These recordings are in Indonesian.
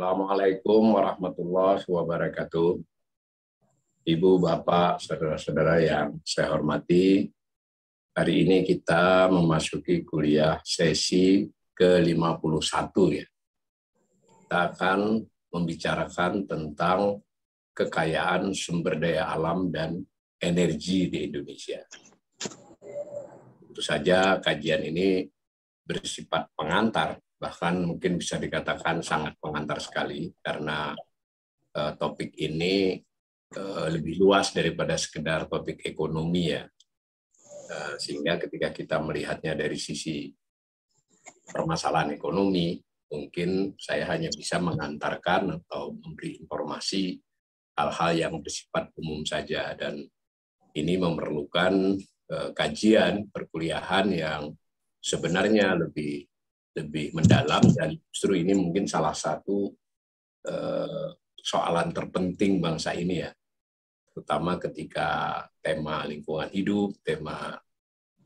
Assalamualaikum warahmatullahi wabarakatuh. Ibu, Bapak, saudara-saudara yang saya hormati, hari ini kita memasuki kuliah sesi ke-51 ya. Kita akan membicarakan tentang kekayaan sumber daya alam dan energi di Indonesia. Tentu saja kajian ini bersifat pengantar, bahkan mungkin bisa dikatakan sangat pengantar sekali, karena topik ini lebih luas daripada sekedar topik ekonomi ya. Sehingga ketika kita melihatnya dari sisi permasalahan ekonomi, mungkin saya hanya bisa mengantarkan atau memberi informasi hal-hal yang bersifat umum saja, dan ini memerlukan kajian perkuliahan yang sebenarnya lebih mendalam, dan justru ini mungkin salah satu soalan terpenting bangsa ini ya, terutama ketika tema lingkungan hidup, tema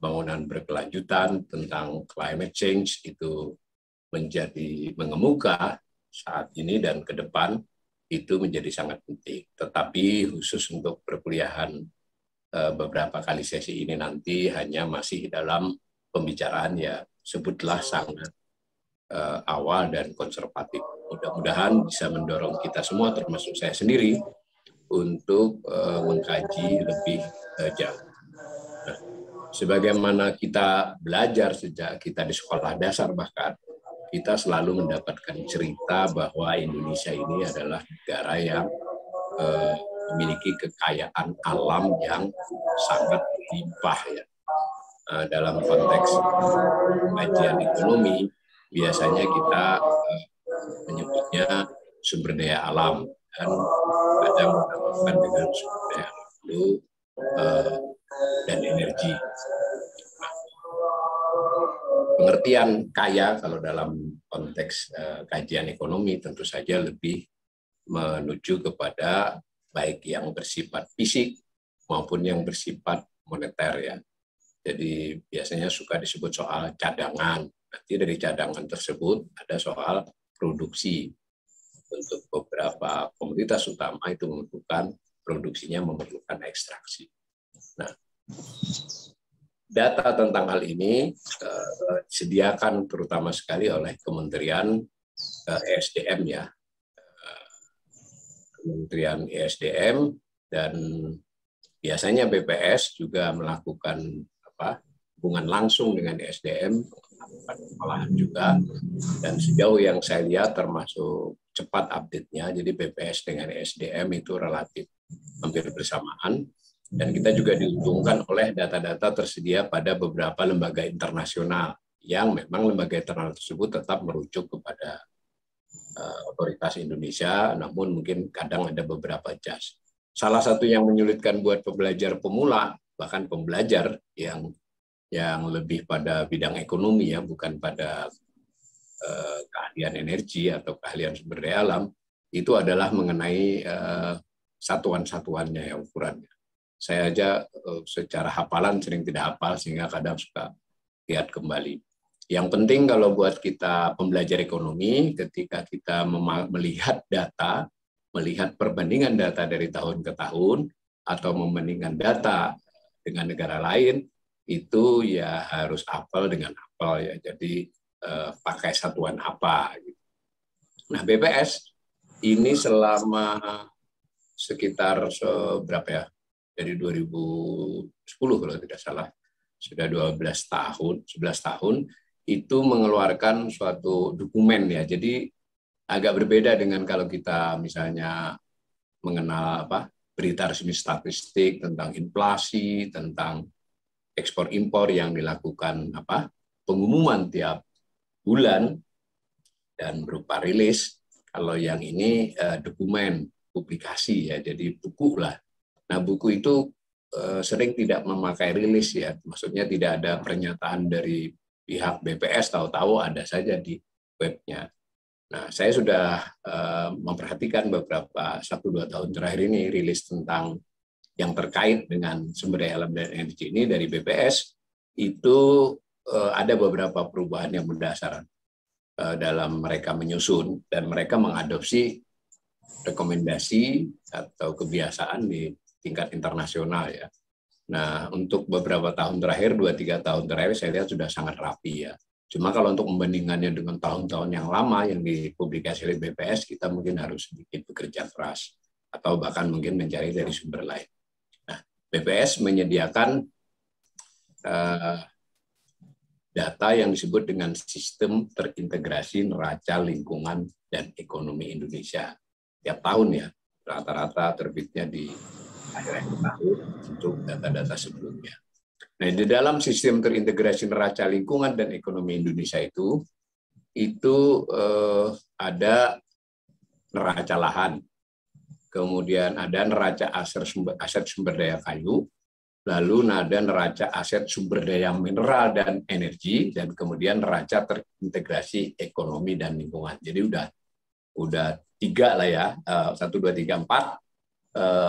bangunan berkelanjutan, tentang climate change itu menjadi mengemuka saat ini dan ke depan, itu menjadi sangat penting. Tetapi khusus untuk perkuliahan beberapa kali sesi ini nanti hanya masih dalam pembicaraan ya, sebutlah sangat awal dan konservatif. Mudah-mudahan bisa mendorong kita semua, termasuk saya sendiri, untuk mengkaji lebih jauh. Nah, sebagaimana kita belajar sejak kita di sekolah dasar, bahkan kita selalu mendapatkan cerita bahwa Indonesia ini adalah negara yang memiliki kekayaan alam yang sangat limpah ya. Dalam konteks kajian ekonomi, biasanya kita menyebutnya sumber daya alam, dan kadang menambahkan dengan sumber daya alam itu dan energi. Nah, pengertian kaya kalau dalam konteks kajian ekonomi tentu saja lebih menuju kepada baik yang bersifat fisik maupun yang bersifat moneter ya. Jadi biasanya suka disebut soal cadangan. Nanti dari cadangan tersebut ada soal produksi. Untuk beberapa komoditas utama itu memerlukan produksinya, memerlukan ekstraksi. Nah, data tentang hal ini disediakan terutama sekali oleh Kementerian ESDM ya. Kementerian ESDM, dan biasanya BPS juga melakukan hubungan langsung dengan ESDM, melakukan pengolahan juga, dan sejauh yang saya lihat termasuk cepat update-nya, jadi BPS dengan ESDM itu relatif hampir bersamaan, dan kita juga diuntungkan oleh data-data tersedia pada beberapa lembaga internasional, yang memang lembaga internasional tersebut tetap merujuk kepada otoritas Indonesia, namun mungkin kadang ada beberapa jas. Salah satu yang menyulitkan buat pembelajar pemula, bahkan pembelajar yang lebih pada bidang ekonomi ya, bukan pada keahlian energi atau keahlian sumber daya alam, itu adalah mengenai satuan-satuannya ya, ukurannya. Saya aja secara hafalan sering tidak hafal, sehingga kadang suka lihat kembali. Yang penting kalau buat kita pembelajar ekonomi, ketika kita melihat data, melihat perbandingan data dari tahun ke tahun, atau membandingkan data dengan negara lain, itu ya harus hafal dengan hafal ya. Jadi pakai satuan apa gitu. Nah, BPS ini selama sekitar berapa ya, dari 2010 kalau tidak salah, sudah 11 tahun itu mengeluarkan suatu dokumen ya. Jadi agak berbeda dengan kalau kita misalnya mengenal berita resmi statistik tentang inflasi, tentang ekspor impor yang dilakukan pengumuman tiap bulan dan berupa rilis. Kalau yang ini dokumen publikasi ya, jadi buku lah. Nah, buku itu sering tidak memakai rilis ya, maksudnya tidak ada pernyataan dari pihak BPS, tahu-tahu ada saja di webnya. Nah, saya sudah memperhatikan beberapa 1-2 tahun terakhir ini rilis tentang yang terkait dengan sumber daya alam dan energi ini dari BPS, itu ada beberapa perubahan yang mendasar. dalam mereka menyusun, dan mereka mengadopsi rekomendasi atau kebiasaan di tingkat internasional ya. Nah, untuk beberapa tahun terakhir, 2-3 tahun terakhir saya lihat sudah sangat rapi ya. Cuma kalau untuk membandingkannya dengan tahun-tahun yang lama yang dipublikasi oleh BPS, kita mungkin harus sedikit bekerja keras atau bahkan mungkin mencari dari sumber lain. Nah, BPS menyediakan data yang disebut dengan Sistem Terintegrasi Neraca Lingkungan dan Ekonomi Indonesia. Tiap tahun ya, rata-rata terbitnya di akhir-akhir tahun untuk data-data sebelumnya. Nah, di dalam Sistem Terintegrasi Neraca Lingkungan dan Ekonomi Indonesia itu ada neraca lahan, kemudian ada neraca aset sumber daya kayu, lalu ada neraca aset sumber daya mineral dan energi, dan kemudian neraca terintegrasi ekonomi dan lingkungan. Jadi udah 3 lah ya, 1, 2, 3, 4.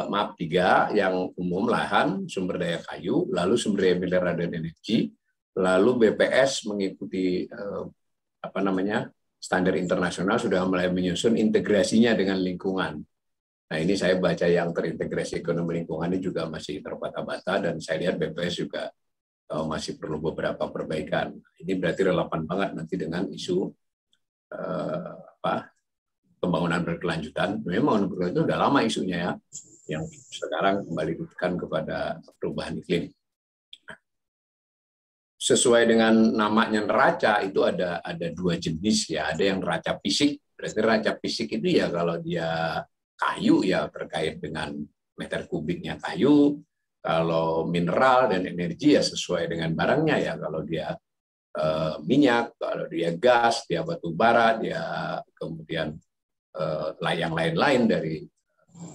Maaf, 3 yang umum, lahan, sumber daya kayu, lalu sumber daya mineral dan energi, lalu BPS mengikuti standar internasional sudah mulai menyusun integrasinya dengan lingkungan. Nah, ini saya baca yang terintegrasi ekonomi lingkungan ini juga masih terbata-bata, dan saya lihat BPS juga masih perlu beberapa perbaikan. Ini berarti relevan banget nanti dengan isu pembangunan berkelanjutan. Memang itu udah lama isunya ya, yang sekarang kembali kepada perubahan iklim. Sesuai dengan namanya neraca itu ada 2 jenis ya. Ada yang neraca fisik. Berarti neraca fisik itu ya kalau dia kayu ya terkait dengan meter kubiknya kayu. Kalau mineral dan energi ya sesuai dengan barangnya ya. Kalau dia minyak, kalau dia gas, dia batu bara, dia kemudian yang lain-lain dari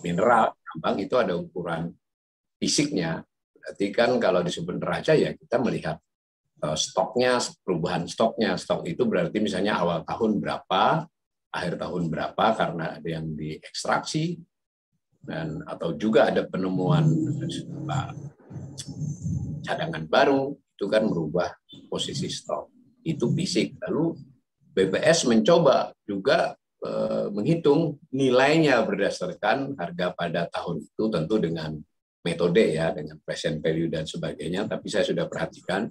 mineral, tambang, itu ada ukuran fisiknya. Berarti kan kalau disebut neraca ya kita melihat stoknya, perubahan stoknya. Stok itu berarti misalnya awal tahun berapa, akhir tahun berapa karena ada yang diekstraksi, dan atau juga ada penemuan cadangan baru, itu kan merubah posisi stok. Itu fisik. Lalu BPS mencoba juga menghitung nilainya berdasarkan harga pada tahun itu, tentu dengan metode ya, dengan present value dan sebagainya. Tapi saya sudah perhatikan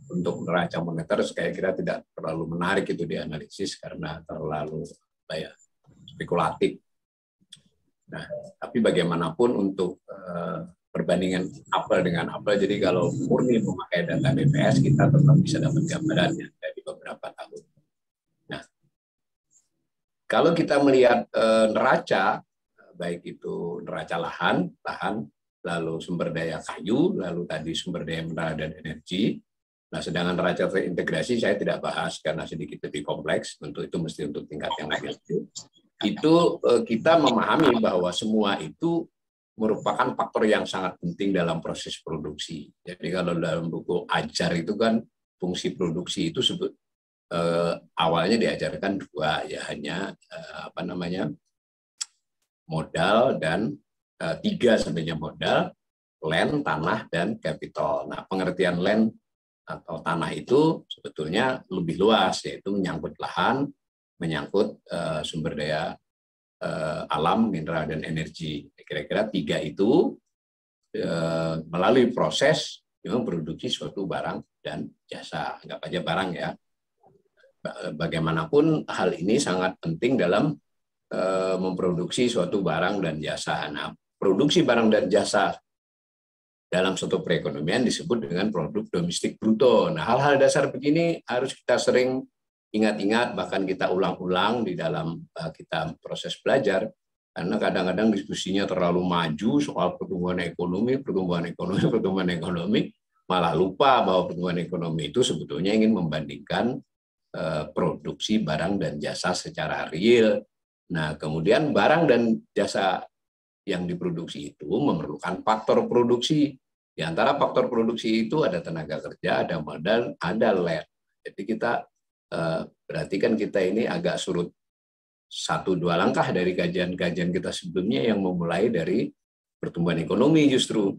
untuk neraca moneter kira-kira tidak terlalu menarik itu dianalisis karena terlalu spekulatif. Nah, tapi bagaimanapun untuk perbandingan apel dengan apel, jadi kalau murni memakai data BPS kita tetap bisa dapat gambarannya dari beberapa tahun. Nah, kalau kita melihat neraca, baik itu neraca lahan, lalu sumber daya kayu, lalu tadi sumber daya mineral dan energi. Nah, sedangkan neraca terintegrasi saya tidak bahas karena sedikit lebih kompleks, untuk itu mesti untuk tingkat yang lebih lanjut. Itu kita memahami bahwa semua itu merupakan faktor yang sangat penting dalam proses produksi. Jadi kalau dalam buku ajar itu kan fungsi produksi itu awalnya diajarkan 2 ya, hanya modal dan 3 sebenarnya, modal, land, tanah, dan capital. Nah, pengertian land atau tanah itu sebetulnya lebih luas, yaitu menyangkut lahan, menyangkut sumber daya alam, mineral, dan energi. Kira-kira 3 itu melalui proses memproduksi suatu barang dan jasa. Anggap aja barang ya. Bagaimanapun hal ini sangat penting dalam memproduksi suatu barang dan jasa. Nah, produksi barang dan jasa dalam suatu perekonomian disebut dengan produk domestik bruto. Nah, hal-hal dasar begini harus kita sering ingat-ingat, bahkan kita ulang-ulang di dalam kita proses belajar, karena kadang-kadang diskusinya terlalu maju soal pertumbuhan ekonomi, malah lupa bahwa pertumbuhan ekonomi itu sebetulnya ingin membandingkan produksi barang dan jasa secara real. Nah, kemudian barang dan jasa yang diproduksi itu memerlukan faktor produksi. Di antara faktor produksi itu ada tenaga kerja, ada modal, ada land. Jadi kita berarti kan kita ini agak surut 1-2 langkah dari kajian-kajian kita sebelumnya yang memulai dari pertumbuhan ekonomi justru.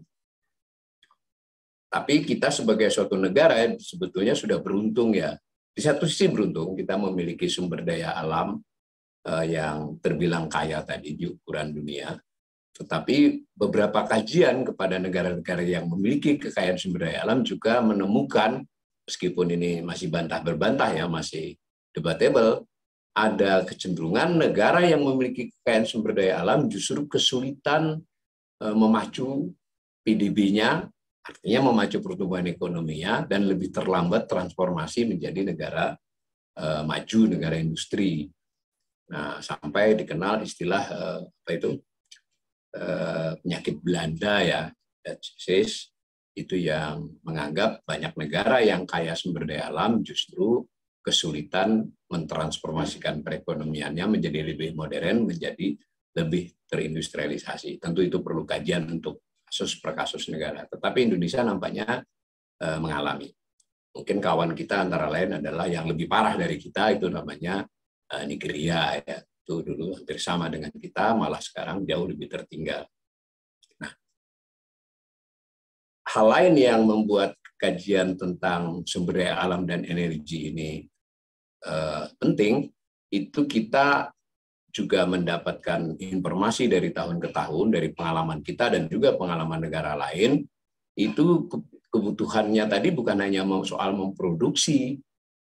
Tapi kita sebagai suatu negara sebetulnya sudah beruntung ya. Di satu sisi beruntung kita memiliki sumber daya alam yang terbilang kaya tadi di ukuran dunia, tetapi beberapa kajian kepada negara-negara yang memiliki kekayaan sumber daya alam juga menemukan, meskipun ini masih bantah-berbantah ya, masih debatable, ada kecenderungan negara yang memiliki kekayaan sumber daya alam justru kesulitan memacu PDB-nya, artinya memacu pertumbuhan ekonominya, dan lebih terlambat transformasi menjadi negara maju, negara industri. Nah, sampai dikenal istilah penyakit Belanda ya, Dutch disease, itu yang menganggap banyak negara yang kaya sumber daya alam justru kesulitan mentransformasikan perekonomiannya menjadi lebih modern, menjadi lebih terindustrialisasi. Tentu itu perlu kajian untuk kasus per kasus negara. Tetapi Indonesia nampaknya mengalami. Mungkin kawan kita antara lain adalah yang lebih parah dari kita, itu namanya Nigeria ya. Itu dulu hampir sama dengan kita, malah sekarang jauh lebih tertinggal. Nah, hal lain yang membuat kajian tentang sumber daya alam dan energi ini penting, itu kita juga mendapatkan informasi dari tahun ke tahun, dari pengalaman kita dan juga pengalaman negara lain, itu kebutuhannya tadi bukan hanya soal memproduksi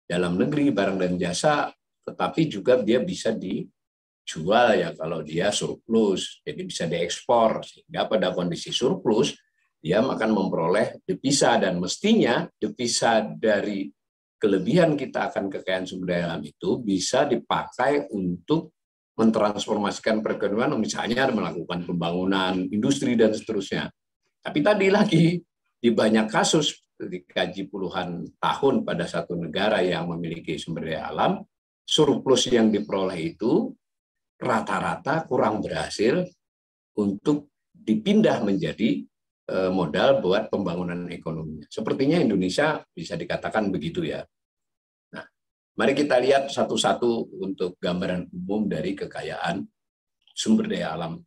dalam negeri barang dan jasa, tetapi juga dia bisa dijual ya kalau dia surplus, jadi bisa diekspor, sehingga pada kondisi surplus dia akan memperoleh devisa, dan mestinya devisa dari kelebihan kita akan kekayaan sumber daya alam itu bisa dipakai untuk mentransformasikan perekonomian, misalnya melakukan pembangunan industri dan seterusnya. Tapi tadi lagi, di banyak kasus dikaji puluhan tahun pada satu negara yang memiliki sumber daya alam, surplus yang diperoleh itu rata-rata kurang berhasil untuk dipindah menjadi modal buat pembangunan ekonomi. Sepertinya Indonesia bisa dikatakan begitu ya. Nah, mari kita lihat satu-satu untuk gambaran umum dari kekayaan sumber daya alam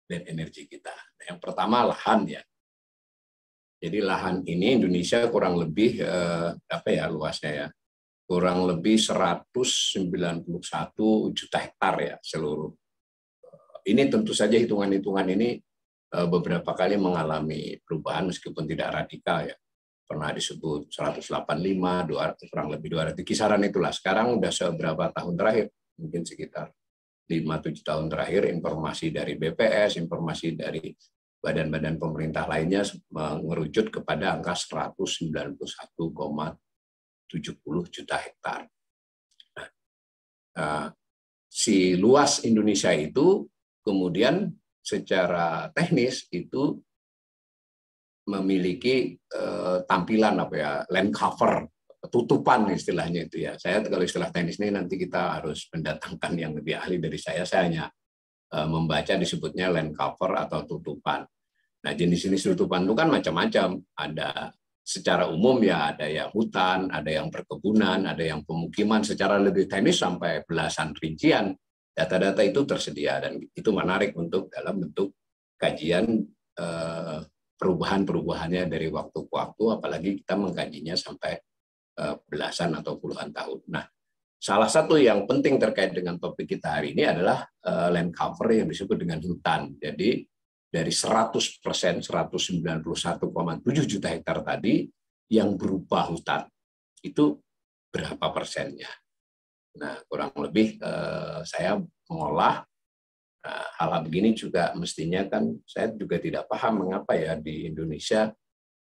dan energi kita. Yang pertama lahan ya. Jadi lahan ini Indonesia kurang lebih luasnya ya. Kurang lebih 191 juta hektar ya seluruh. Ini tentu saja hitungan-hitungan ini beberapa kali mengalami perubahan meskipun tidak radikal ya. Pernah disebut 185, 200, kurang lebih 200, kisaran itulah. Sekarang udah seberapa tahun terakhir, mungkin sekitar 5-7 tahun terakhir, informasi dari BPS, informasi dari badan-badan pemerintah lainnya mengerucut kepada angka 191,70 juta hektar. Nah, si luas Indonesia itu kemudian secara teknis itu memiliki tampilan land cover, tutupan istilahnya itu ya. Saya kalau istilah teknis ini nanti kita harus mendatangkan yang lebih ahli dari saya hanya membaca disebutnya land cover atau tutupan. Nah, jenis-jenis tutupan itu kan macam-macam. Ada secara umum ya, ada yang hutan, ada yang perkebunan, ada yang pemukiman. Secara lebih teknis sampai belasan rincian. Data-data itu tersedia dan itu menarik untuk dalam bentuk kajian perubahan-perubahannya dari waktu ke waktu, apalagi kita mengkajinya sampai belasan atau puluhan tahun. Nah, salah satu yang penting terkait dengan topik kita hari ini adalah land cover yang disebut dengan hutan. Jadi dari 100%, 191,7 juta hektar tadi yang berupa hutan, itu berapa persennya? Nah, kurang lebih saya mengolah hal-hal begini juga mestinya kan saya juga tidak paham mengapa ya di Indonesia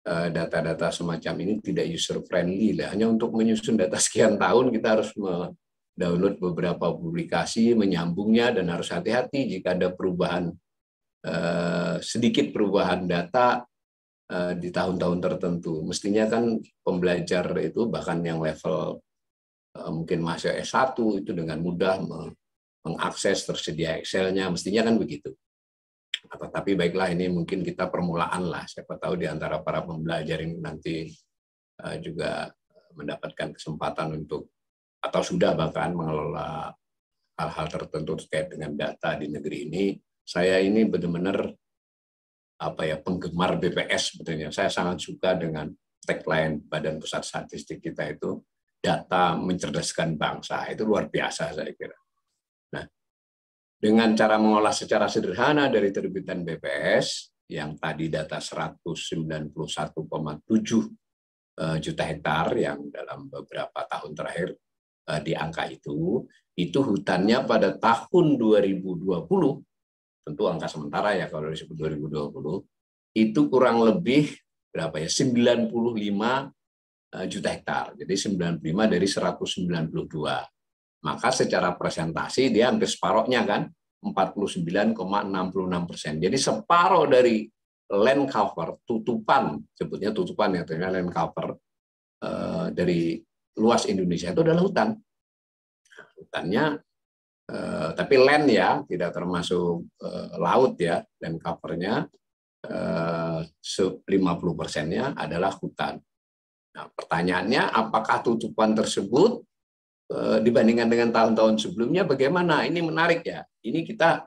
data-data semacam ini tidak user friendly. Hanya untuk menyusun data sekian tahun kita harus mendownload beberapa publikasi, menyambungnya, dan harus hati-hati jika ada perubahan sedikit perubahan data di tahun-tahun tertentu. Mestinya kan pembelajar itu bahkan yang level mungkin masih S1 itu dengan mudah mengakses tersedia Excel-nya, mestinya kan begitu. Tapi baiklah, ini mungkin kita permulaan lah. Siapa tahu di antara para pembelajar ini nanti juga mendapatkan kesempatan untuk atau sudah bahkan mengelola hal-hal tertentu terkait dengan data di negeri ini. Saya ini benar-benar penggemar BPS sebetulnya. Saya sangat suka dengan tagline Badan Pusat Statistik kita itu, data mencerdaskan bangsa. Itu luar biasa saya kira. Nah, dengan cara mengolah secara sederhana dari terbitan BPS, yang tadi data 191,7 juta hektar yang dalam beberapa tahun terakhir di angka itu hutannya pada tahun 2020, tentu angka sementara ya kalau disebut 2020, itu kurang lebih berapa ya, 95 juta hektar. Jadi 95 dari 192. Maka secara presentasi dia hampir separohnya kan, 49,66%. Jadi separoh dari land cover, tutupan, sebutnya tutupan ya, land cover dari luas Indonesia itu adalah hutan. Hutannya, tapi land ya, tidak termasuk laut ya, land covernya 50%-nya adalah hutan. Nah, pertanyaannya, apakah tutupan tersebut dibandingkan dengan tahun-tahun sebelumnya bagaimana? Ini menarik ya. Ini kita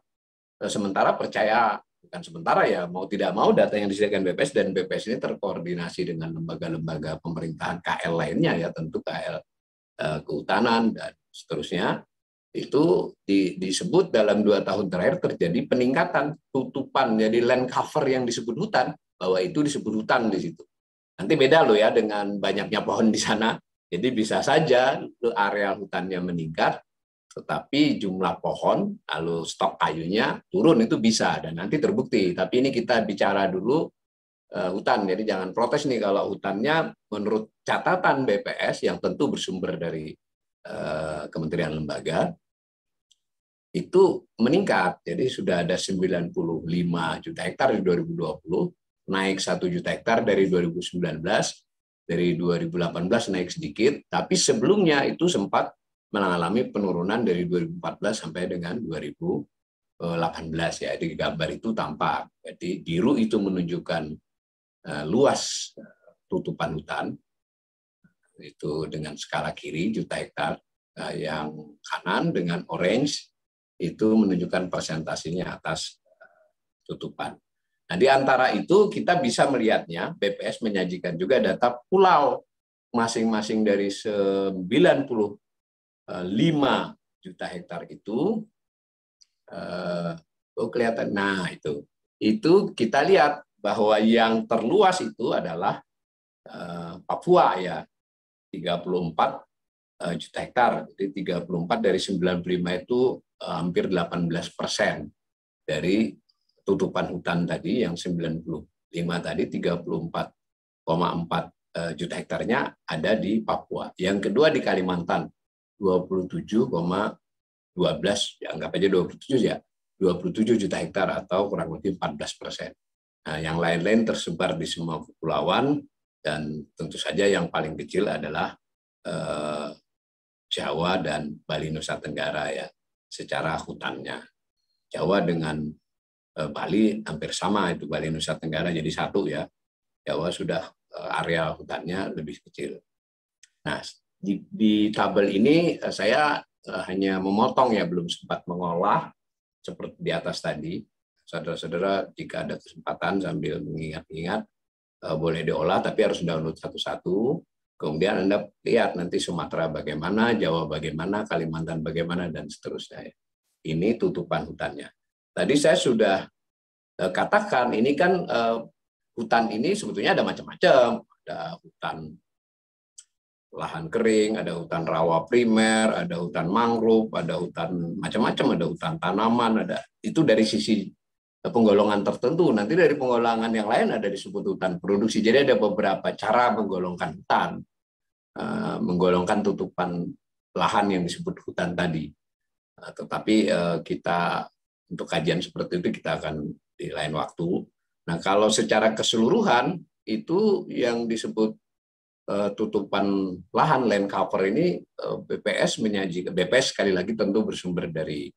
sementara percaya, bukan sementara ya, mau tidak mau data yang disediakan BPS, dan BPS ini terkoordinasi dengan lembaga-lembaga pemerintahan KL lainnya ya, tentu KL Kehutanan dan seterusnya, itu disebut dalam 2 tahun terakhir terjadi peningkatan tutupan, jadi land cover yang disebut hutan, bahwa itu disebut hutan di situ. Nanti beda loh ya dengan banyaknya pohon di sana. Jadi bisa saja area hutannya meningkat, tetapi jumlah pohon, lalu stok kayunya turun, itu bisa, dan nanti terbukti. Tapi ini kita bicara dulu hutan, jadi jangan protes nih kalau hutannya menurut catatan BPS yang tentu bersumber dari kementerian lembaga, itu meningkat. Jadi sudah ada 95 juta hektar di 2020, naik 1 juta hektar dari 2019, dari 2018 naik sedikit, tapi sebelumnya itu sempat mengalami penurunan dari 2014 sampai dengan 2018 ya. Di gambar itu tampak. Jadi biru itu menunjukkan luas tutupan hutan, itu dengan skala kiri juta hektar, yang kanan dengan orange itu menunjukkan presentasinya atas tutupan. Nah, di antara itu kita bisa melihatnya, BPS menyajikan juga data pulau masing-masing dari 95 juta hektar itu. Kelihatan, nah itu kita lihat bahwa yang terluas itu adalah Papua ya, 34 juta hektar. Jadi 34 dari 95 itu hampir 18% dari tutupan hutan tadi, yang 95 tadi, 34,4 juta hektarnya ada di Papua. Yang kedua di Kalimantan, 27,12, ya anggap aja 27 ya, 27 juta hektar atau kurang lebih 14%. Nah, yang lain-lain tersebar di semua kepulauan, dan tentu saja yang paling kecil adalah Jawa dan Bali Nusa Tenggara ya, secara hutannya. Jawa dengan Bali hampir sama, itu Bali Nusa Tenggara jadi satu ya. Jawa sudah area hutannya lebih kecil. Nah, di tabel ini saya hanya memotong ya, belum sempat mengolah seperti di atas tadi. Saudara-saudara jika ada kesempatan sambil mengingat-ingat boleh diolah, tapi harus download satu-satu. Kemudian Anda lihat nanti Sumatera bagaimana, Jawa bagaimana, Kalimantan bagaimana, dan seterusnya. Ini tutupan hutannya. Tadi saya sudah katakan, ini kan hutan ini sebetulnya ada macam-macam. Ada hutan lahan kering, ada hutan rawa primer, ada hutan mangrove, ada hutan macam-macam, ada hutan tanaman, ada itu dari sisi penggolongan tertentu. Nanti dari penggolongan yang lain ada disebut hutan produksi. Jadi ada beberapa cara menggolongkan hutan, menggolongkan tutupan lahan yang disebut hutan tadi. Tetapi kita untuk kajian seperti itu kita akan di lain waktu. Nah, kalau secara keseluruhan itu yang disebut tutupan lahan, land cover ini, BPS menyajikan, BPS sekali lagi tentu bersumber dari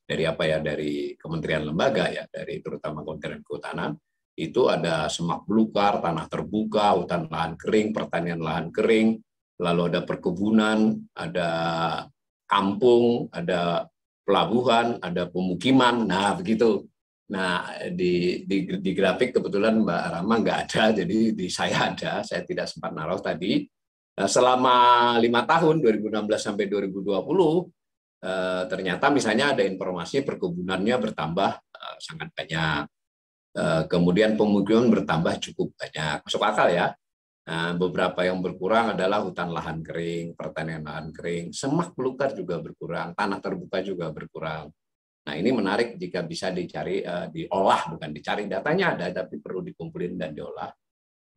apa ya, dari kementerian lembaga ya, dari terutama Kementerian Kehutanan. Itu ada semak belukar, tanah terbuka, hutan lahan kering, pertanian lahan kering, lalu ada perkebunan, ada kampung, ada pelabuhan, ada pemukiman. Nah, begitu. Nah, di grafik kebetulan Mbak Rama nggak ada, jadi di saya ada. Saya tidak sempat naruh tadi. Nah, selama 5 tahun 2016 sampai 2020 ternyata misalnya ada informasi perkebunannya bertambah sangat banyak. Kemudian pemukiman bertambah cukup banyak. Masuk akal ya. Nah, beberapa yang berkurang adalah hutan lahan kering, pertanian lahan kering, semak belukar juga berkurang, tanah terbuka juga berkurang. Nah, ini menarik jika bisa dicari, diolah, bukan dicari, datanya ada, tapi perlu dikumpulin dan diolah.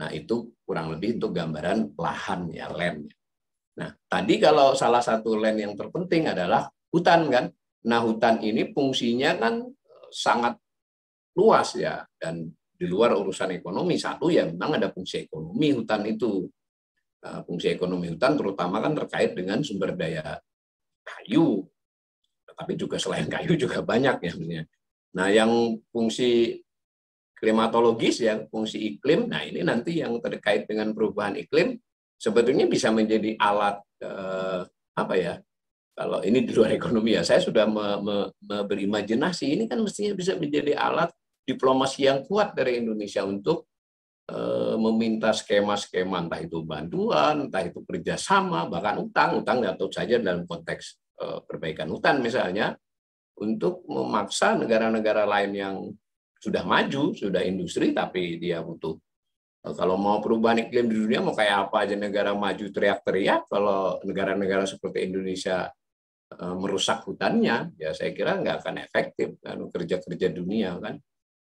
Nah, itu kurang lebih untuk gambaran lahan ya, land. Nah, tadi kalau salah satu land yang terpenting adalah hutan kan. Nah, hutan ini fungsinya kan sangat luas ya, dan di luar urusan ekonomi. Satu ya memang ada fungsi ekonomi hutan itu. Fungsi ekonomi hutan terutama kan terkait dengan sumber daya kayu, tapi juga selain kayu juga banyak ya. Nah, yang fungsi klimatologis ya, fungsi iklim, nah ini nanti yang terkait dengan perubahan iklim sebetulnya bisa menjadi alat apa ya, kalau ini di luar ekonomi ya, saya sudah berimajinasi ini kan mestinya bisa menjadi alat diplomasi yang kuat dari Indonesia untuk meminta skema-skema, entah itu bantuan, entah itu kerjasama, bahkan utang atau saja dalam konteks perbaikan hutan misalnya, untuk memaksa negara-negara lain yang sudah maju, sudah industri, tapi dia butuh. Kalau mau perubahan iklim di dunia, mau kayak apa aja negara maju teriak-teriak, kalau negara-negara seperti Indonesia merusak hutannya, ya saya kira nggak akan efektif kan kerja-kerja dunia kan.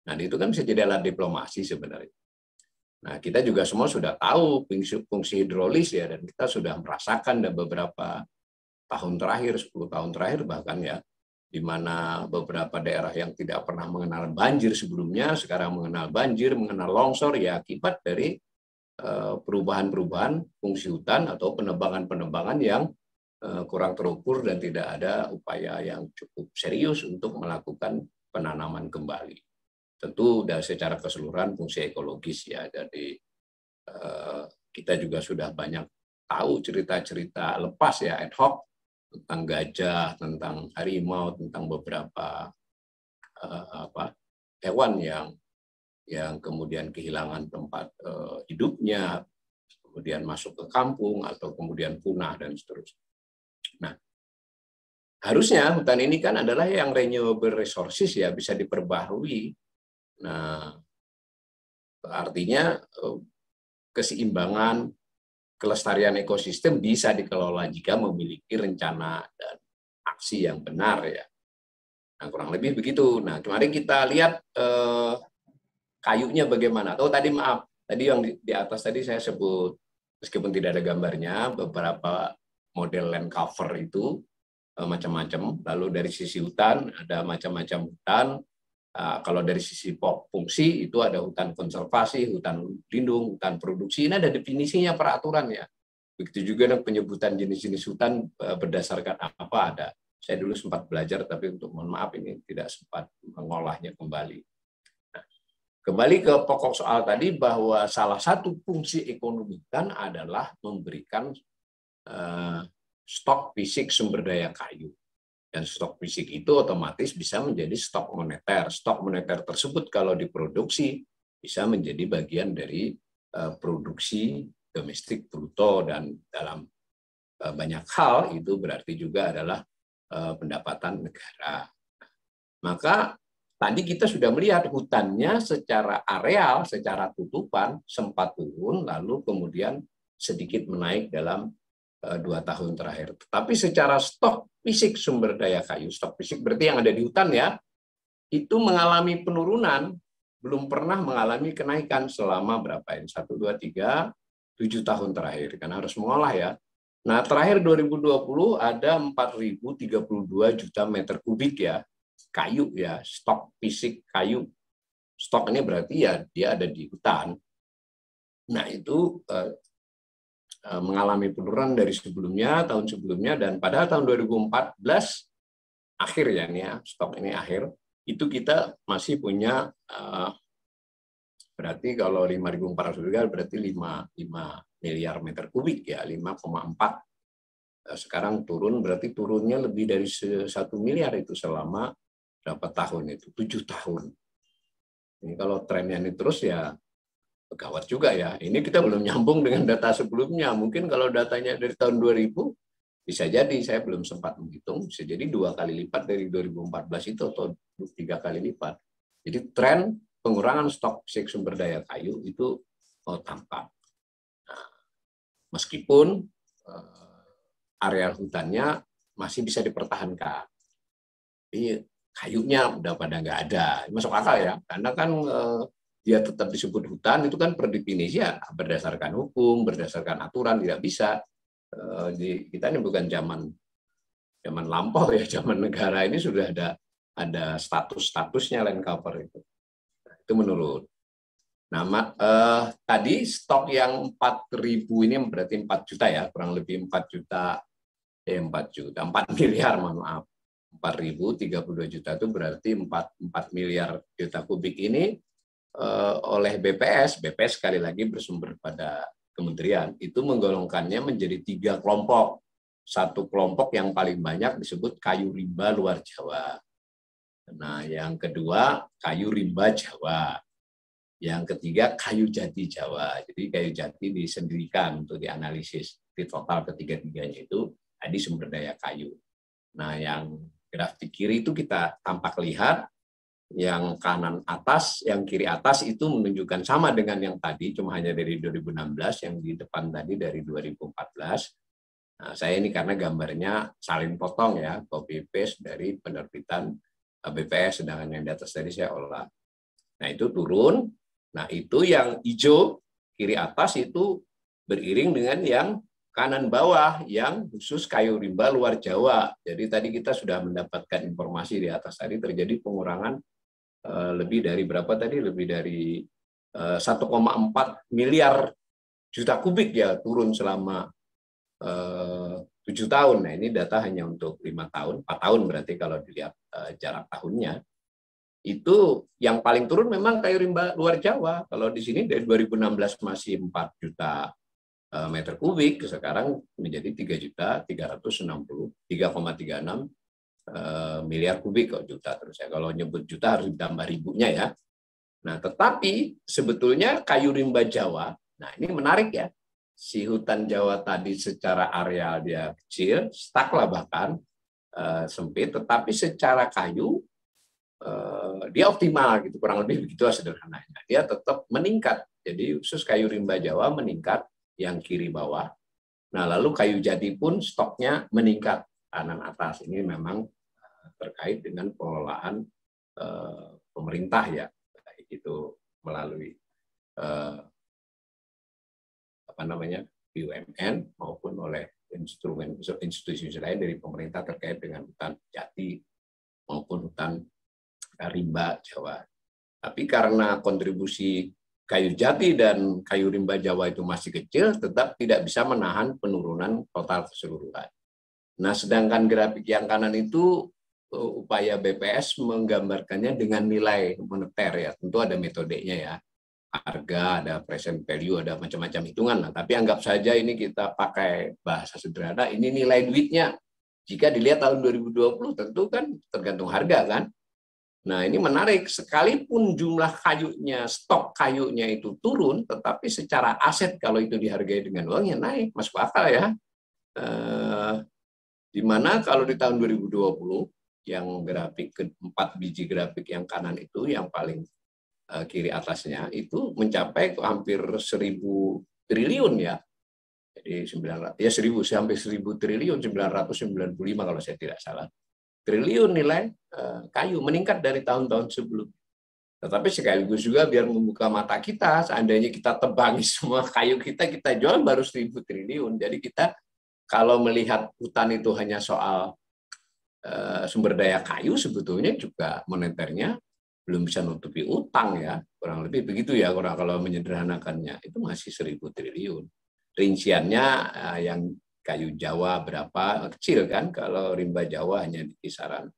Nah, itu kan bisa jadi alat diplomasi sebenarnya. Nah, kita juga semua sudah tahu fungsi hidrolis ya, dan kita sudah merasakan dalam beberapa tahun terakhir, 10 tahun terakhir bahkan ya, di mana beberapa daerah yang tidak pernah mengenal banjir sebelumnya, sekarang mengenal banjir, mengenal longsor, ya akibat dari perubahan-perubahan fungsi hutan atau penebangan-penebangan yang kurang terukur dan tidak ada upaya yang cukup serius untuk melakukan penanaman kembali. Tentu dari secara keseluruhan fungsi ekologis ya, jadi kita juga sudah banyak tahu cerita-cerita lepas ya, ad hoc, tentang gajah, tentang harimau, tentang beberapa hewan yang kemudian kehilangan tempat hidupnya, kemudian masuk ke kampung atau kemudian punah dan seterusnya. Nah, harusnya hutan ini kan adalah yang renewable resources ya, bisa diperbaharui. Nah, artinya keseimbangan kelestarian ekosistem bisa dikelola jika memiliki rencana dan aksi yang benar ya. Nah, kurang lebih begitu. Nah, kemarin kita lihat kayunya bagaimana. Atau tadi maaf, tadi yang di atas tadi saya sebut, meskipun tidak ada gambarnya, beberapa model land cover itu macam-macam. Lalu dari sisi hutan ada macam-macam hutan. Kalau dari sisi fungsi itu ada hutan konservasi, hutan lindung, hutan produksi. Ini ada definisinya, peraturannya. Begitu juga dengan penyebutan jenis-jenis hutan berdasarkan apa ada. Saya dulu sempat belajar, tapi untuk mohon maaf ini tidak sempat mengolahnya kembali. Nah, kembali ke pokok soal tadi, bahwa salah satu fungsi ekonomi hutan adalah memberikan stok fisik sumber daya kayu. Dan stok fisik itu otomatis bisa menjadi stok moneter. Stok moneter tersebut kalau diproduksi bisa menjadi bagian dari produksi domestik bruto, dan dalam banyak hal itu berarti juga adalah pendapatan negara. Maka tadi kita sudah melihat hutannya secara areal, secara tutupan sempat turun, lalu kemudian sedikit menaik dalam 2 tahun terakhir. Tetapi secara stok fisik sumber daya kayu, stok fisik berarti yang ada di hutan ya, itu mengalami penurunan, belum pernah mengalami kenaikan selama berapa ini? 1, 2, 3, 7 tahun terakhir, karena harus mengolah ya. Nah, terakhir 2020 ada 4.032 juta meter kubik ya, kayu ya, stok fisik kayu. Stok ini berarti ya dia ada di hutan. Nah, itu mengalami penurunan dari sebelumnya, tahun sebelumnya, dan pada tahun 2014 akhir ya, stok ini akhir, itu kita masih punya berarti kalau 5.400 berarti 5 miliar meter kubik ya, 5,4. Sekarang turun, berarti turunnya lebih dari 1 miliar itu selama berapa tahun itu? 7 tahun. Ini kalau trennya ini terus ya gawat juga ya. Ini kita belum nyambung dengan data sebelumnya. Mungkin kalau datanya dari tahun 2000, bisa jadi, saya belum sempat menghitung, bisa jadi 2 kali lipat dari 2014 itu atau 3 kali lipat. Jadi tren pengurangan stok fisik sumber daya kayu itu tampak. Nah, meskipun areal hutannya masih bisa dipertahankan. Tapi kayunya udah pada nggak ada. Masuk akal ya, karena kan dia tetap disebut hutan itu kan per definisi ya berdasarkan hukum, berdasarkan aturan, tidak bisa. Kita ini bukan zaman lampau ya, zaman negara ini sudah ada statusnya land cover itu. Nah, itu menurun. Nah, tadi stok yang 4.000 ini berarti 4 juta ya, kurang lebih 4 juta, 4 miliar, mohon maaf. 4.000, 32 juta itu berarti 4 miliar juta kubik ini oleh BPS sekali lagi bersumber pada kementerian, itu menggolongkannya menjadi 3 kelompok. Satu kelompok yang paling banyak disebut kayu rimba luar Jawa. Nah, yang kedua kayu rimba Jawa. Yang ketiga kayu jati Jawa. Jadi kayu jati disendirikan untuk dianalisis. Di total ketiga-tiganya itu tadi sumber daya kayu. Nah, yang grafik kiri itu kita tampak lihat, yang kanan atas, yang kiri atas itu menunjukkan sama dengan yang tadi, cuma hanya dari 2016, yang di depan tadi dari 2014. Nah, saya ini karena gambarnya saling potong ya, copy paste dari penerbitan BPS, sedangkan yang di atas tadi saya olah. Nah, itu turun. Nah, itu yang hijau kiri atas itu beriring dengan yang kanan bawah yang khusus kayu rimba luar Jawa. Jadi tadi kita sudah mendapatkan informasi di atas tadi terjadi pengurangan lebih dari berapa tadi? Lebih dari 1,4 miliar juta kubik ya turun selama 7 tahun. Nah, ini data hanya untuk 5 tahun, 4 tahun berarti kalau dilihat jarak tahunnya. Itu yang paling turun memang kayu rimba luar Jawa. Kalau di sini dari 2016 masih 4 juta meter kubik, sekarang menjadi 3,36 miliar kubik kok juta terus ya. Kalau nyebut juta harus ditambah ribunya ya. Nah, tetapi sebetulnya kayu rimba Jawa, nah ini menarik ya. Si hutan Jawa tadi secara areal dia kecil, stuck lah bahkan sempit, tetapi secara kayu dia optimal gitu, kurang lebih begitu sederhananya. Dia tetap meningkat. Jadi khusus kayu rimba Jawa meningkat yang kiri bawah. Nah, lalu kayu jati pun stoknya meningkat kanan atas. Ini memang terkait dengan pengelolaan pemerintah ya, baik itu melalui BUMN maupun oleh institusi lain dari pemerintah terkait dengan hutan jati maupun hutan rimba Jawa. Tapi karena kontribusi kayu jati dan kayu rimba Jawa itu masih kecil, tetap tidak bisa menahan penurunan total keseluruhan. Nah, sedangkan grafik yang kanan itu upaya BPS menggambarkannya dengan nilai moneter ya. Tentu ada metodenya ya. Harga, ada present value, ada macam-macam hitungan lah. Tapi anggap saja ini kita pakai bahasa sederhana, ini nilai duitnya. Jika dilihat tahun 2020 tentu kan tergantung harga kan. Nah, ini menarik, sekalipun jumlah kayunya, stok kayunya itu turun, tetapi secara aset kalau itu dihargai dengan uangnya naik, masuk akal ya. Di mana kalau di tahun 2020, yang grafik keempat biji grafik yang kanan itu, yang paling kiri atasnya, itu mencapai hampir 1.000 triliun ya. Jadi 1.000 sampai 1.000 triliun, 995 kalau saya tidak salah. Triliun nilai kayu meningkat dari tahun-tahun sebelumnya. Tetapi sekaligus juga biar membuka mata kita, seandainya kita tebangi semua kayu kita jual baru 1.000 triliun. Jadi kita kalau melihat hutan itu hanya soal sumber daya kayu, sebetulnya juga moneternya belum bisa nutupi utang ya. Kurang lebih begitu ya, kalau menyederhanakannya. Itu masih 1.000 triliun. Rinciannya yang kayu Jawa berapa, kecil kan, kalau rimba Jawa hanya di kisaran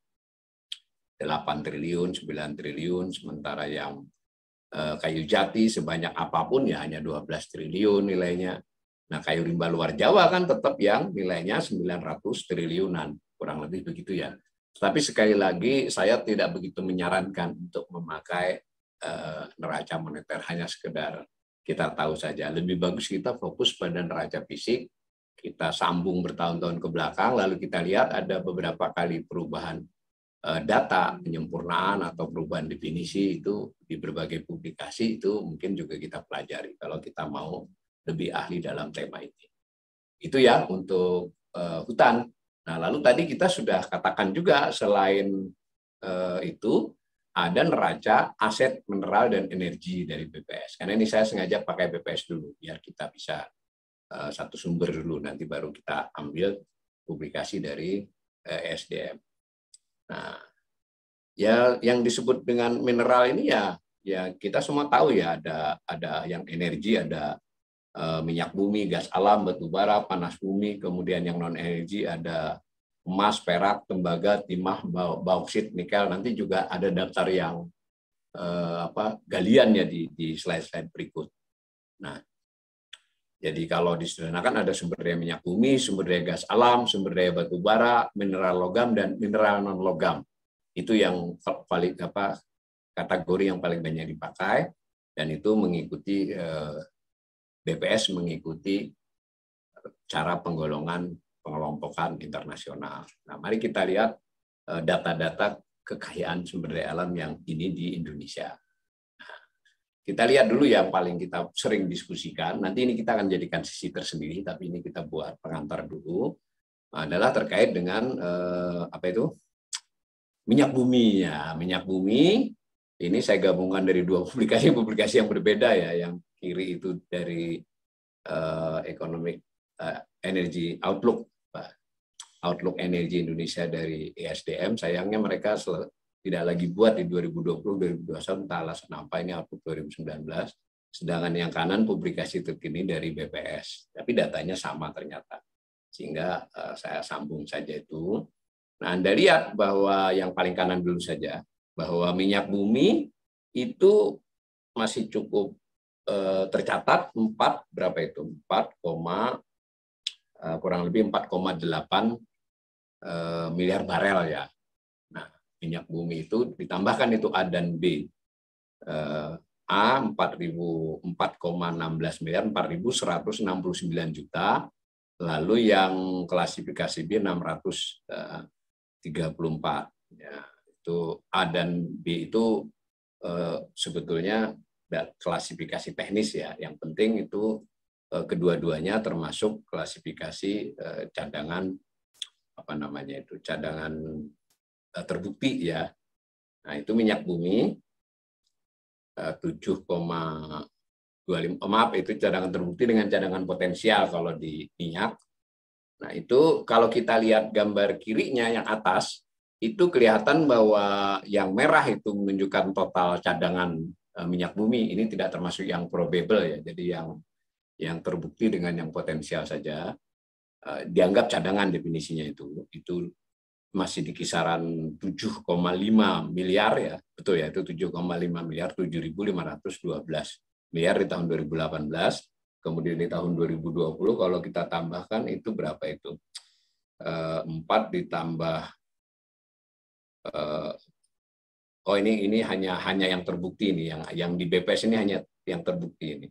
8 triliun, 9 triliun, sementara yang kayu jati sebanyak apapun ya hanya 12 triliun nilainya. Nah, kayu rimba luar Jawa kan tetap yang nilainya 900 triliunan, kurang lebih begitu ya. Tapi sekali lagi saya tidak begitu menyarankan untuk memakai neraca moneter, hanya sekedar kita tahu saja. Lebih bagus kita fokus pada neraca fisik, kita sambung bertahun-tahun ke belakang, lalu kita lihat ada beberapa kali perubahan data, penyempurnaan atau perubahan definisi itu di berbagai publikasi, itu mungkin juga kita pelajari kalau kita mau lebih ahli dalam tema ini. Itu ya untuk hutan. Nah, lalu tadi kita sudah katakan juga selain itu ada neraca aset mineral dan energi dari BPS. Karena ini saya sengaja pakai BPS dulu biar kita bisa satu sumber dulu, nanti baru kita ambil publikasi dari ESDM. Nah, ya yang disebut dengan mineral ini ya kita semua tahu ya, ada yang energi, ada minyak bumi, gas alam, batu bara, panas bumi, kemudian yang non energi ada emas, perak, tembaga, timah, bauksit, nikel. Nanti juga ada daftar yang galian ya di slide-slide berikut. Nah, jadi kalau disederhanakan ada sumber daya minyak bumi, sumber daya gas alam, sumber daya batu bara, mineral logam, dan mineral non logam. Itu yang paling kategori yang paling banyak dipakai, dan itu mengikuti BPS mengikuti cara pengelompokan internasional. Nah, mari kita lihat data-data kekayaan sumber daya alam yang ini di Indonesia. Kita lihat dulu yang paling kita sering diskusikan, nanti ini kita akan jadikan sesi tersendiri, tapi ini kita buat pengantar dulu, adalah terkait dengan minyak bumi. Ya, minyak bumi, ini saya gabungkan dari dua publikasi yang berbeda ya, yang kiri itu dari Economic Energy Outlook Energi Indonesia dari ESDM, sayangnya mereka tidak lagi buat di 2020-2021, entah alasan apa, ini Outlook 2019. Sedangkan yang kanan publikasi terkini dari BPS, tapi datanya sama ternyata. Sehingga saya sambung saja itu. Nah, Anda lihat bahwa yang paling kanan dulu saja, bahwa minyak bumi itu masih cukup tercatat kurang lebih 4,8 miliar barel ya. Nah, minyak bumi itu ditambahkan itu A dan B. A 4,16 miliar, 4.169 juta. Lalu yang klasifikasi B 634. Ya, itu A dan B itu sebetulnya klasifikasi teknis ya. Yang penting itu kedua-duanya termasuk klasifikasi cadangan cadangan terbukti ya. Nah, itu minyak bumi 7,25, itu cadangan terbukti dengan cadangan potensial kalau di minyak. Nah, itu kalau kita lihat gambar kirinya yang atas, itu kelihatan bahwa yang merah itu menunjukkan total cadangan minyak bumi, ini tidak termasuk yang probable ya. Jadi yang terbukti dengan yang potensial saja dianggap cadangan definisinya itu masih di kisaran 7,5 miliar ya. Betul ya, itu 7,5 miliar, 7.512 miliar di tahun 2018. Kemudian di tahun 2020 kalau kita tambahkan itu berapa itu? 4 ditambah ini hanya yang terbukti ini, yang di BPS ini hanya yang terbukti ini.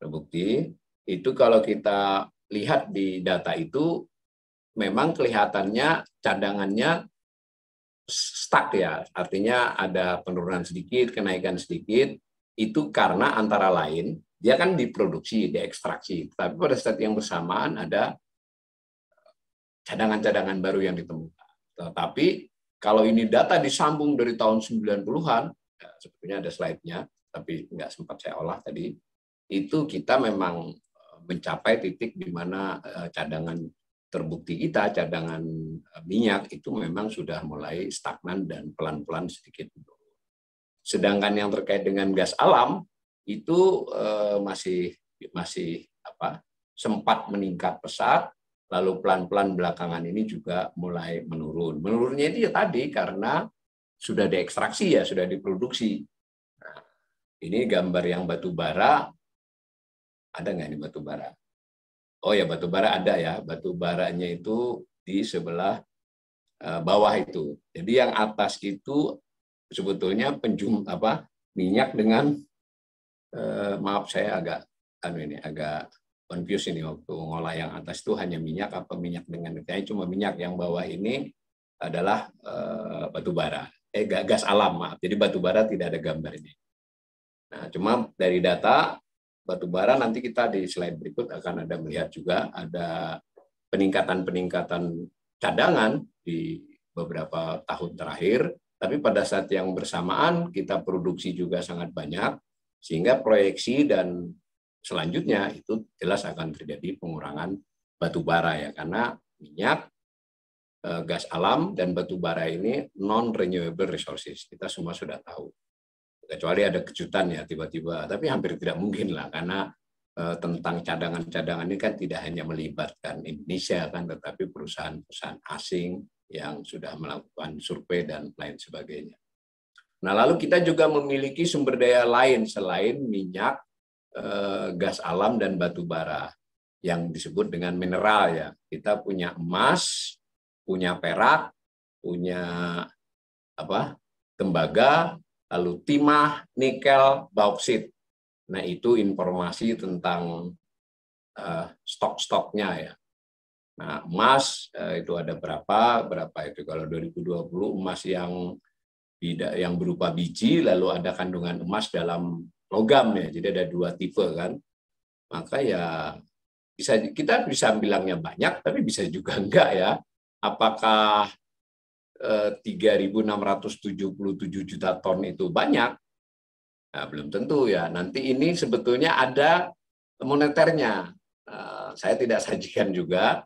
Terbukti itu kalau kita lihat di data itu memang kelihatannya cadangannya stuck ya, artinya ada penurunan sedikit, kenaikan sedikit, itu karena antara lain dia kan diproduksi, diekstraksi, tapi pada saat yang bersamaan ada cadangan-cadangan baru yang ditemukan. Tetapi kalau ini data disambung dari tahun 90-an, ya, sebetulnya ada slide-nya, tapi nggak sempat saya olah tadi, itu kita memang mencapai titik di mana cadangan terbukti kita, cadangan minyak itu memang sudah mulai stagnan dan pelan-pelan sedikit menurun. Sedangkan yang terkait dengan gas alam itu masih sempat meningkat pesat, lalu pelan-pelan belakangan ini juga mulai menurun. Menurunnya itu ya tadi karena sudah diekstraksi ya, sudah diproduksi. Nah, ini gambar yang batu bara. Ada nggak ini batu bara? Oh ya, batu bara ada ya. Batu baranya itu di sebelah bawah itu. Jadi yang atas itu sebetulnya minyak dengan Maaf saya agak confuse ini waktu ngolah yang atas itu hanya minyak apa minyak dengan kayaknya cuma minyak, yang bawah ini adalah batu bara, gas alam, maaf. Jadi batu bara tidak ada gambarnya. Nah, cuma dari data batu bara nanti kita di slide berikut akan ada melihat juga ada peningkatan cadangan di beberapa tahun terakhir, tapi pada saat yang bersamaan kita produksi juga sangat banyak, sehingga proyeksi dan selanjutnya itu jelas akan terjadi pengurangan batu bara ya, karena minyak, gas alam, dan batu bara ini non-renewable resources. Kita semua sudah tahu. Kecuali ada kejutan ya tiba-tiba, tapi hampir tidak mungkin lah, karena tentang cadangan-cadangan ini kan tidak hanya melibatkan Indonesia kan, tetapi perusahaan-perusahaan asing yang sudah melakukan survei dan lain sebagainya. Nah, lalu kita juga memiliki sumber daya lain selain minyak, gas alam, dan batu bara yang disebut dengan mineral ya. Kita punya emas, punya perak, punya tembaga, lalu timah, nikel, bauksit. Nah, itu informasi tentang stok-stoknya ya. Nah, emas itu ada berapa itu kalau 2020 emas yang berupa biji, lalu ada kandungan emas dalam logam ya. Jadi ada 2 tipe kan. Maka ya kita bisa bilangnya banyak, tapi bisa juga enggak ya. Apakah 3.677 juta ton itu banyak? Nah, belum tentu ya. Nanti ini sebetulnya ada moneternya. Saya tidak sajikan juga.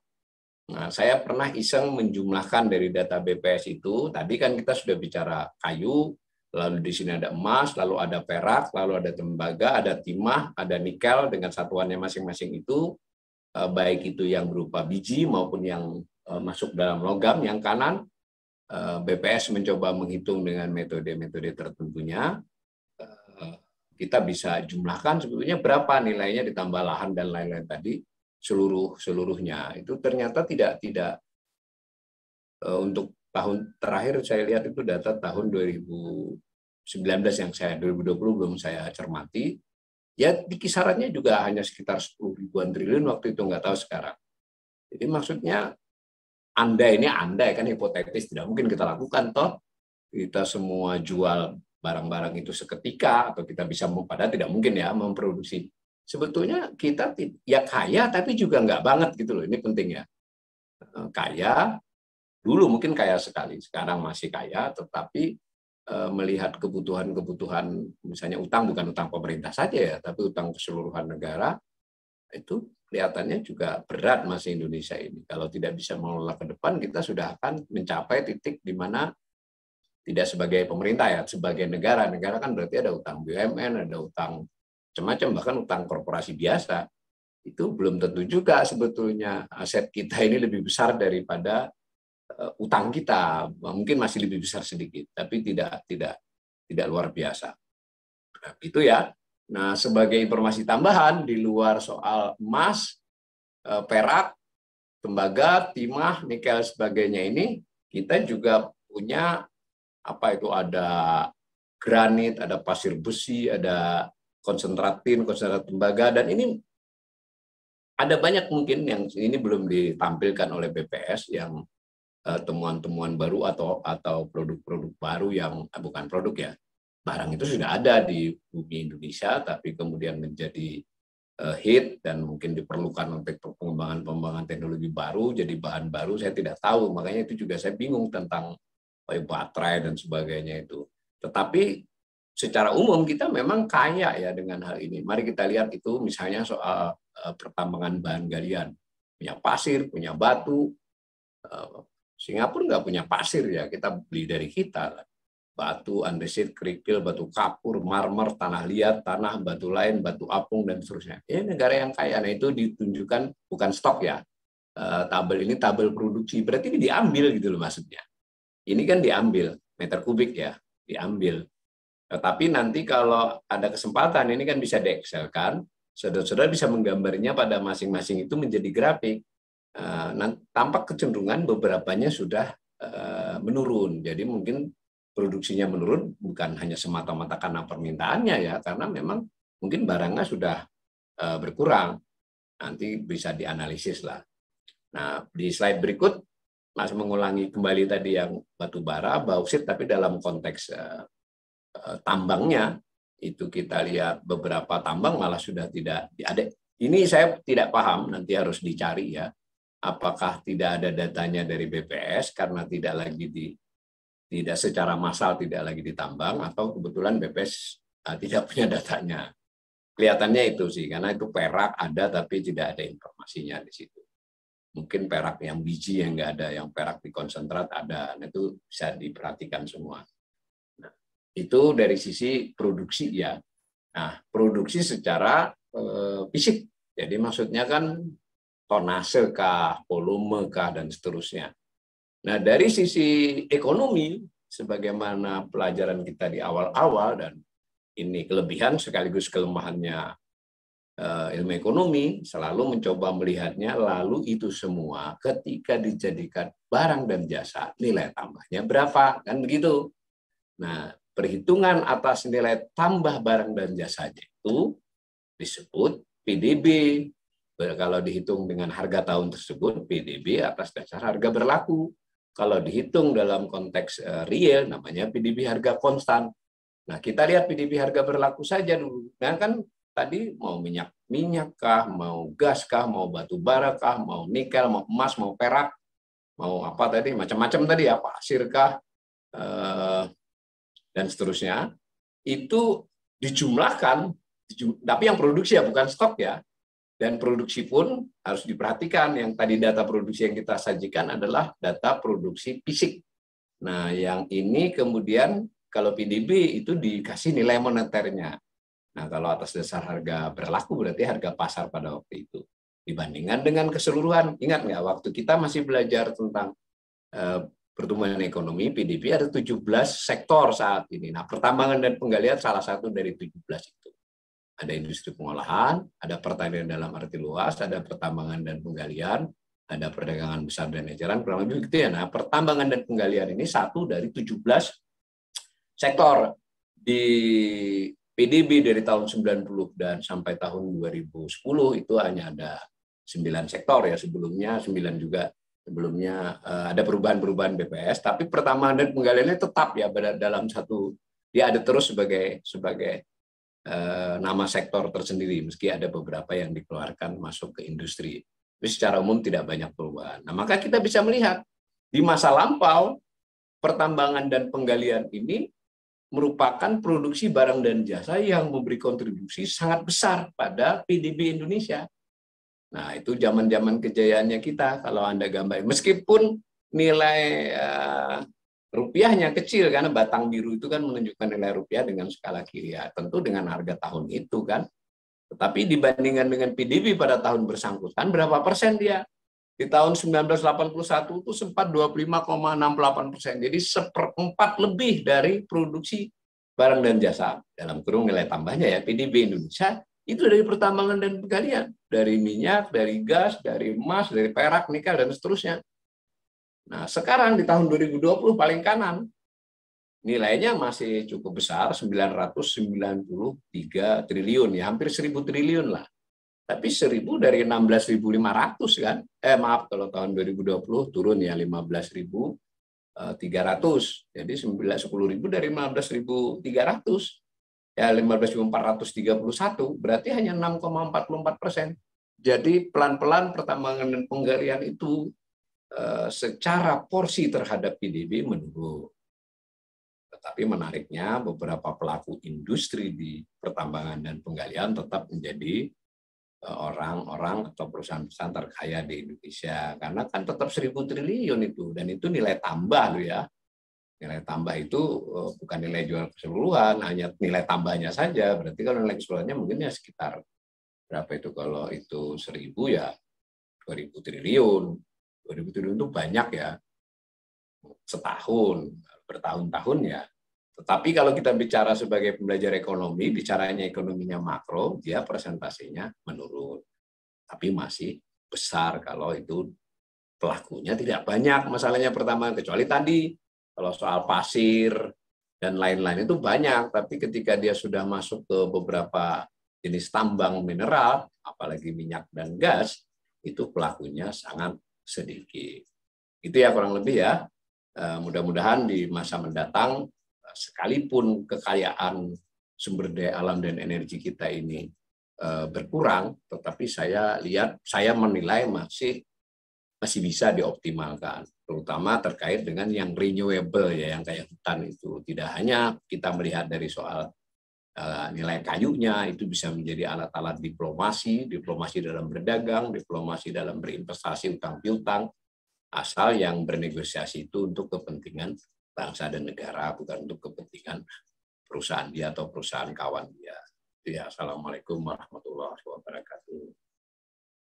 Nah, saya pernah iseng menjumlahkan dari data BPS itu. Tadi kan kita sudah bicara kayu, lalu di sini ada emas, lalu ada perak, lalu ada tembaga, ada timah, ada nikel dengan satuannya masing-masing itu, baik itu yang berupa biji maupun yang masuk dalam logam. Yang kanan, BPS mencoba menghitung dengan metode-metode tertentunya. Kita bisa jumlahkan sebetulnya berapa nilainya ditambah lahan dan lain-lain tadi, seluruhnya itu ternyata tidak untuk tahun terakhir saya lihat itu data tahun 2019 yang 2020 belum saya cermati ya, di kisarannya juga hanya sekitar 10 ribuan triliun waktu itu, nggak tahu sekarang. Jadi maksudnya andai kan hipotetis, tidak mungkin kita lakukan toh kita semua jual barang-barang itu seketika, atau kita bisa, padahal tidak mungkin ya memproduksi. Sebetulnya kita ya kaya, tapi juga nggak banget gitu loh. Ini penting ya. Kaya, dulu mungkin kaya sekali, sekarang masih kaya, tetapi melihat kebutuhan-kebutuhan, misalnya utang, bukan utang pemerintah saja ya, tapi utang keseluruhan negara, itu kelihatannya juga berat masih Indonesia ini. Kalau tidak bisa mengelola ke depan, kita sudah akan mencapai titik di mana tidak sebagai pemerintah ya, sebagai negara. Negara kan berarti ada utang BUMN, ada utang macam-macam, bahkan utang korporasi biasa. Itu belum tentu juga sebetulnya aset kita ini lebih besar daripada utang kita. Mungkin masih lebih besar sedikit, tapi tidak luar biasa. Nah, itu ya. Nah, sebagai informasi tambahan di luar soal emas, perak, tembaga, timah, nikel sebagainya ini, kita juga punya ada granit, ada pasir besi, ada konsentrat tin, konsentrat tembaga, dan ini ada banyak mungkin yang ini belum ditampilkan oleh BPS, yang temuan-temuan baru atau produk-produk baru yang bukan produk ya, barang itu sudah ada di bumi Indonesia, tapi kemudian menjadi hit dan mungkin diperlukan untuk pengembangan teknologi baru, jadi bahan baru, saya tidak tahu. Makanya itu juga saya bingung tentang baterai dan sebagainya itu. Tetapi secara umum kita memang kaya ya dengan hal ini. Mari kita lihat itu misalnya soal pertambangan bahan galian. Punya pasir, punya batu. Singapura nggak punya pasir ya, kita beli dari kita. Batu, andesit, kerikil, batu kapur, marmer, tanah liat, tanah, batu lain, batu apung, dan seterusnya. Ini negara yang kaya. Nah, itu ditunjukkan bukan stok ya. Tabel ini tabel produksi. Berarti ini diambil gitu loh maksudnya. Ini kan diambil, meter kubik ya, diambil. Tetapi nanti kalau ada kesempatan, ini kan bisa di-Excel-kan, saudara-saudara bisa menggambarnya pada masing-masing itu menjadi grafik. Tampak kecenderungan beberapanya sudah menurun. Jadi mungkin produksinya menurun bukan hanya semata-mata karena permintaannya ya, karena memang mungkin barangnya sudah berkurang. Nanti bisa dianalisis lah. Nah, di slide berikut, Mas mengulangi kembali tadi yang batu bara, bauksit, tapi dalam konteks tambangnya, itu kita lihat beberapa tambang malah sudah tidak ada. Ini saya tidak paham, nanti harus dicari ya. Apakah tidak ada datanya dari BPS karena tidak secara massal tidak lagi ditambang, atau kebetulan BPS tidak punya datanya. Kelihatannya itu sih, karena itu perak ada tapi tidak ada informasinya di situ. Mungkin perak yang biji yang nggak ada, yang perak di konsentrat ada. Nah, itu bisa diperhatikan semua. Nah, itu dari sisi produksi ya. Nah, produksi secara fisik. Jadi maksudnya kan tonase kah, volume kah, dan seterusnya. Nah, dari sisi ekonomi, sebagaimana pelajaran kita di awal-awal, dan ini kelebihan sekaligus kelemahannya ilmu ekonomi, selalu mencoba melihatnya, lalu itu semua ketika dijadikan barang dan jasa, nilai tambahnya berapa, kan begitu. Nah, perhitungan atas nilai tambah barang dan jasanya itu disebut PDB. Kalau dihitung dengan harga tahun tersebut, PDB atas dasar harga berlaku. Kalau dihitung dalam konteks real, namanya PDB harga konstan. Nah, kita lihat PDB harga berlaku saja dulu. Nah, kan tadi mau minyak kah, mau gas kah, mau batu bara kah, mau nikel, mau emas, mau perak, mau apa tadi, macam-macam tadi ya, pasir kah, dan seterusnya. Itu dijumlahkan, tapi yang produksi ya, bukan stok ya. Dan produksi pun harus diperhatikan. Yang tadi data produksi yang kita sajikan adalah data produksi fisik. Nah, yang ini kemudian kalau PDB itu dikasih nilai moneternya. Nah, kalau atas dasar harga berlaku berarti harga pasar pada waktu itu. Dibandingkan dengan keseluruhan, ingat nggak waktu kita masih belajar tentang pertumbuhan ekonomi, PDB ada 17 sektor saat ini. Nah, pertambangan dan penggalian salah satu dari 17 itu. Ada industri pengolahan, ada pertanian dalam arti luas, ada pertambangan dan penggalian, ada perdagangan besar dan eceran, kurang lebih gitu ya. Nah, pertambangan dan penggalian ini satu dari 17 sektor. Di PDB dari tahun 90 dan sampai tahun 2010 itu hanya ada 9 sektor ya, sebelumnya 9 juga. Sebelumnya ada perubahan-perubahan BPS, tapi pertambangan dan penggaliannya tetap ya dalam satu, dia ada terus sebagai nama sektor tersendiri, meski ada beberapa yang dikeluarkan masuk ke industri. Tapi secara umum tidak banyak perubahan. Nah, maka kita bisa melihat di masa lampau pertambangan dan penggalian ini merupakan produksi barang dan jasa yang memberi kontribusi sangat besar pada PDB Indonesia. Nah, itu zaman-zaman kejayaannya kita, kalau Anda gambar. Meskipun nilai rupiahnya kecil, karena batang biru itu kan menunjukkan nilai rupiah dengan skala kiri, ya, tentu dengan harga tahun itu kan. Tetapi dibandingkan dengan PDB pada tahun bersangkutan, berapa persen dia? Di tahun 1981 itu sempat 25,68%. Jadi 1/4 lebih dari produksi barang dan jasa, dalam kurung nilai tambahnya ya, PDB Indonesia, itu dari pertambangan dan penggalian. Dari minyak, dari gas, dari emas, dari perak, nikel, dan seterusnya. Nah, sekarang di tahun 2020 paling kanan, nilainya masih cukup besar, 993 triliun, ya hampir 1.000 triliun lah. Tapi 1.000 dari 16.500 kan, maaf kalau tahun 2020 turun ya 15.300, jadi 10.000 dari 15.300, ya 15.431, berarti hanya 6,44%. Jadi pelan-pelan pertambangan dan penggalian itu secara porsi terhadap PDB menurun. Tetapi menariknya beberapa pelaku industri di pertambangan dan penggalian tetap menjadi orang-orang atau perusahaan-perusahaan terkaya di Indonesia, karena kan tetap 1.000 triliun itu, dan itu nilai tambah loh ya. Nilai tambah itu bukan nilai jual keseluruhan, hanya nilai tambahnya saja. Berarti kalau nilai keseluruhannya mungkin ya sekitar berapa itu, kalau itu 1.000 ya 2.000 triliun. 2.000 triliun itu banyak ya, setahun, bertahun-tahun ya. Tetapi kalau kita bicara sebagai pembelajar ekonomi, bicaranya ekonominya makro, dia presentasinya menurun. Tapi masih besar kalau itu pelakunya tidak banyak. Masalahnya pertama, kecuali tadi, kalau soal pasir dan lain-lain itu banyak. Tapi ketika dia sudah masuk ke beberapa jenis tambang mineral, apalagi minyak dan gas, itu pelakunya sangat sedikit. Itu ya kurang lebih ya. Mudah-mudahan di masa mendatang, sekalipun kekayaan sumber daya alam dan energi kita ini berkurang, tetapi saya menilai masih bisa dioptimalkan, terutama terkait dengan yang renewable ya, yang kayak hutan itu. Tidak hanya kita melihat dari soal nilai kayunya, itu bisa menjadi alat-alat diplomasi dalam berdagang, diplomasi dalam berinvestasi, utang piutang, asal yang bernegosiasi itu untuk kepentingan bangsa dan negara, bukan untuk kepentingan perusahaan dia atau perusahaan kawan dia. Ya, Assalamualaikum warahmatullahi wabarakatuh.